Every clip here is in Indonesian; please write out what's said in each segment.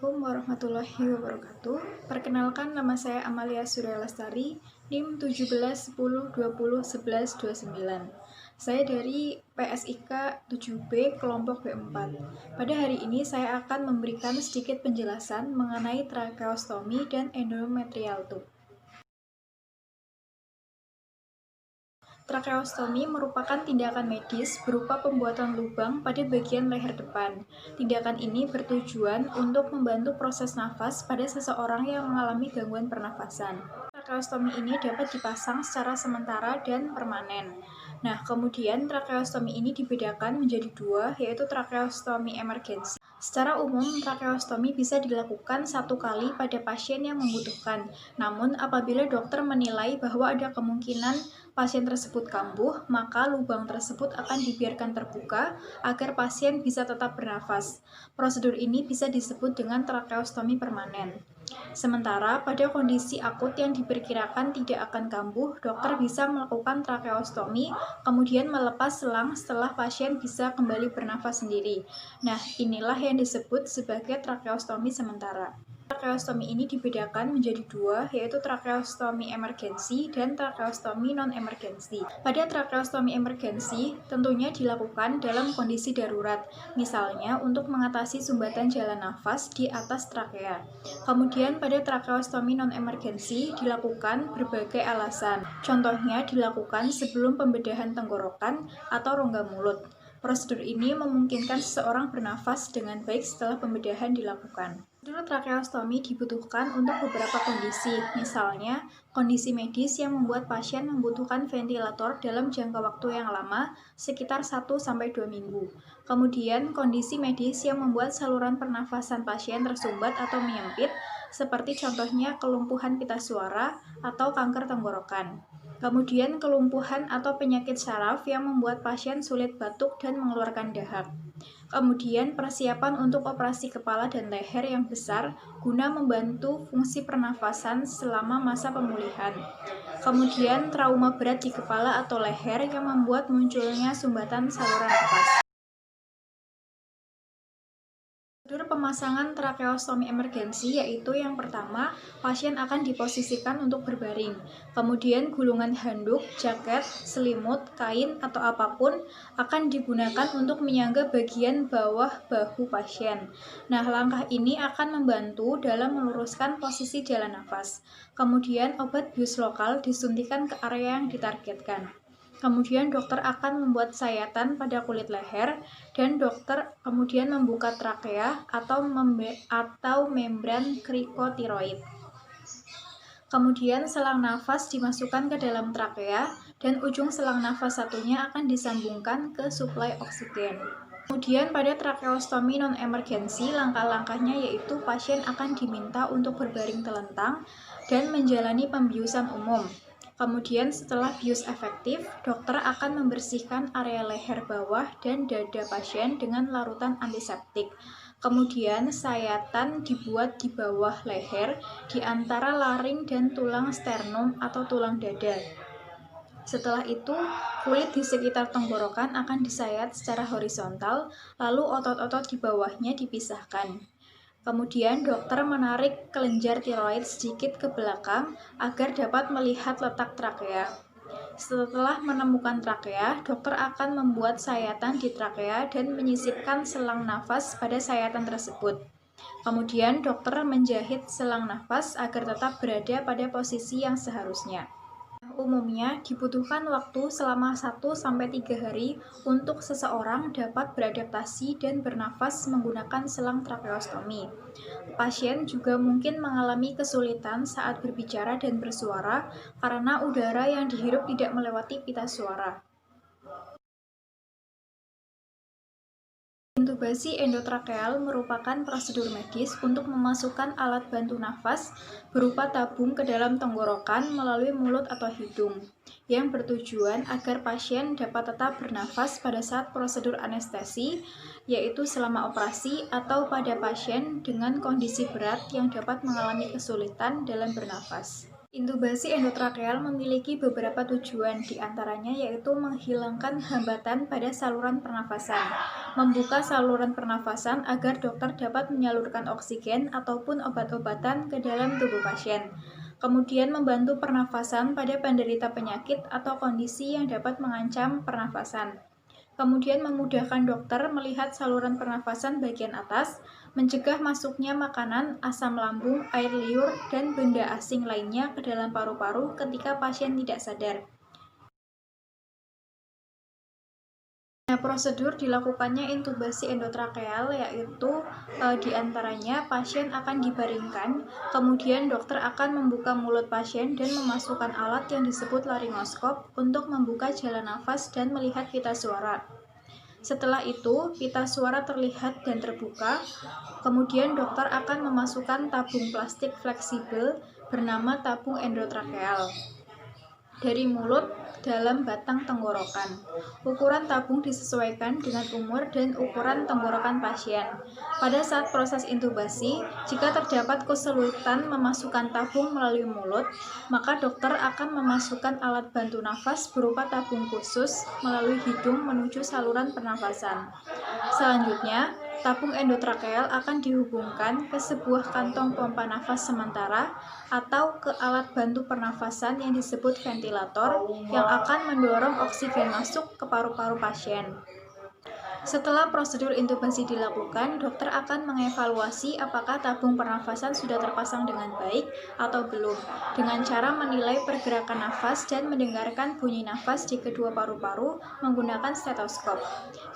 Assalamualaikum warahmatullahi wabarakatuh. Perkenalkan, nama saya Amalia Surya Lestari, NIM 1710201129. Saya dari PSIK 7B kelompok B4. Pada hari ini saya akan memberikan sedikit penjelasan mengenai tracheostomi dan endometrial tube. Tracheostomi merupakan tindakan medis berupa pembuatan lubang pada bagian leher depan. Tindakan ini bertujuan untuk membantu proses nafas pada seseorang yang mengalami gangguan pernafasan. Tracheostomi ini dapat dipasang secara sementara dan permanen. Nah, kemudian tracheostomi ini dibedakan menjadi dua, yaitu tracheostomi emergensi. Secara umum, tracheostomi bisa dilakukan satu kali pada pasien yang membutuhkan. Namun, apabila dokter menilai bahwa ada kemungkinan pasien tersebut kambuh, maka lubang tersebut akan dibiarkan terbuka agar pasien bisa tetap bernafas. Prosedur ini bisa disebut dengan tracheostomi permanen. Sementara pada kondisi akut yang diperkirakan tidak akan kambuh, dokter bisa melakukan tracheostomi, kemudian melepas selang setelah pasien bisa kembali bernafas sendiri. Nah, inilah yang disebut sebagai tracheostomi sementara. Tracheostomi ini dibedakan menjadi dua, yaitu tracheostomi emergensi dan tracheostomi non-emergensi. Pada tracheostomi emergensi, tentunya dilakukan dalam kondisi darurat, misalnya untuk mengatasi sumbatan jalan nafas di atas trakea. Kemudian pada tracheostomi non-emergensi dilakukan berbagai alasan. Contohnya dilakukan sebelum pembedahan tenggorokan atau rongga mulut. Prosedur ini memungkinkan seseorang bernafas dengan baik setelah pembedahan dilakukan. Prosedur tracheostomi dibutuhkan untuk beberapa kondisi, misalnya kondisi medis yang membuat pasien membutuhkan ventilator dalam jangka waktu yang lama, sekitar 1-2 minggu. Kemudian kondisi medis yang membuat saluran pernafasan pasien tersumbat atau menyempit, seperti contohnya kelumpuhan pita suara atau kanker tenggorokan. Kemudian kelumpuhan atau penyakit saraf yang membuat pasien sulit batuk dan mengeluarkan dahak. Kemudian persiapan untuk operasi kepala dan leher yang besar guna membantu fungsi pernafasan selama masa pemulihan. Kemudian trauma berat di kepala atau leher yang membuat munculnya sumbatan saluran nafas. Prosedur pemasangan tracheostomi emergensi yaitu yang pertama, pasien akan diposisikan untuk berbaring. Kemudian gulungan handuk, jaket, selimut, kain, atau apapun akan digunakan untuk menyangga bagian bawah bahu pasien. Nah, langkah ini akan membantu dalam meluruskan posisi jalan nafas. Kemudian obat bius lokal disuntikan ke area yang ditargetkan. Kemudian dokter akan membuat sayatan pada kulit leher dan dokter kemudian membuka trakea atau membran krikotiroid. Kemudian selang nafas dimasukkan ke dalam trakea dan ujung selang nafas satunya akan disambungkan ke suplai oksigen. Kemudian pada tracheostomi non-emergensi, langkah-langkahnya yaitu pasien akan diminta untuk berbaring telentang dan menjalani pembiusan umum. Kemudian setelah bius efektif, dokter akan membersihkan area leher bawah dan dada pasien dengan larutan antiseptik. Kemudian sayatan dibuat di bawah leher di antara laring dan tulang sternum atau tulang dada. Setelah itu, kulit di sekitar tenggorokan akan disayat secara horizontal, lalu otot-otot di bawahnya dipisahkan. Kemudian dokter menarik kelenjar tiroid sedikit ke belakang agar dapat melihat letak trakea. Setelah menemukan trakea, dokter akan membuat sayatan di trakea dan menyisipkan selang nafas pada sayatan tersebut. Kemudian dokter menjahit selang nafas agar tetap berada pada posisi yang seharusnya. Umumnya dibutuhkan waktu selama 1-3 hari untuk seseorang dapat beradaptasi dan bernafas menggunakan selang tracheostomi. Pasien juga mungkin mengalami kesulitan saat berbicara dan bersuara karena udara yang dihirup tidak melewati pita suara. Intubasi endotrakeal merupakan prosedur medis untuk memasukkan alat bantu nafas berupa tabung ke dalam tenggorokan melalui mulut atau hidung, yang bertujuan agar pasien dapat tetap bernafas pada saat prosedur anestesi, yaitu selama operasi atau pada pasien dengan kondisi berat yang dapat mengalami kesulitan dalam bernafas. Intubasi endotrakeal memiliki beberapa tujuan, diantaranya yaitu menghilangkan hambatan pada saluran pernafasan, membuka saluran pernafasan agar dokter dapat menyalurkan oksigen ataupun obat-obatan ke dalam tubuh pasien, kemudian membantu pernafasan pada penderita penyakit atau kondisi yang dapat mengancam pernafasan. Kemudian memudahkan dokter melihat saluran pernafasan bagian atas, mencegah masuknya makanan, asam lambung, air liur, dan benda asing lainnya ke dalam paru-paru ketika pasien tidak sadar. Nah, prosedur dilakukannya intubasi endotrakeal yaitu diantaranya pasien akan dibaringkan, kemudian dokter akan membuka mulut pasien dan memasukkan alat yang disebut laringoskop untuk membuka jalan nafas dan melihat pita suara. Setelah itu, pita suara terlihat dan terbuka, kemudian dokter akan memasukkan tabung plastik fleksibel bernama tabung endotrakeal dari mulut dalam batang tenggorokan. Ukuran tabung disesuaikan dengan umur dan ukuran tenggorokan pasien. Pada saat proses intubasi, jika terdapat kesulitan memasukkan tabung melalui mulut, maka dokter akan memasukkan alat bantu nafas berupa tabung khusus melalui hidung menuju saluran pernafasan. Selanjutnya, tabung endotrakeal akan dihubungkan ke sebuah kantong pompa nafas sementara atau ke alat bantu pernafasan yang disebut ventilator yang akan mendorong oksigen masuk ke paru-paru pasien. Setelah prosedur intubasi dilakukan, dokter akan mengevaluasi apakah tabung pernafasan sudah terpasang dengan baik atau belum, dengan cara menilai pergerakan nafas dan mendengarkan bunyi nafas di kedua paru-paru menggunakan stetoskop.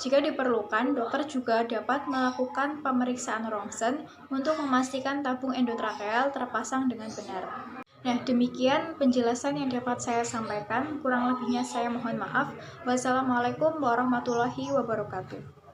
Jika diperlukan, dokter juga dapat melakukan pemeriksaan rongsen untuk memastikan tabung endotrakeal terpasang dengan benar. Nah, demikian penjelasan yang dapat saya sampaikan. Kurang lebihnya saya mohon maaf. Wassalamualaikum warahmatullahi wabarakatuh.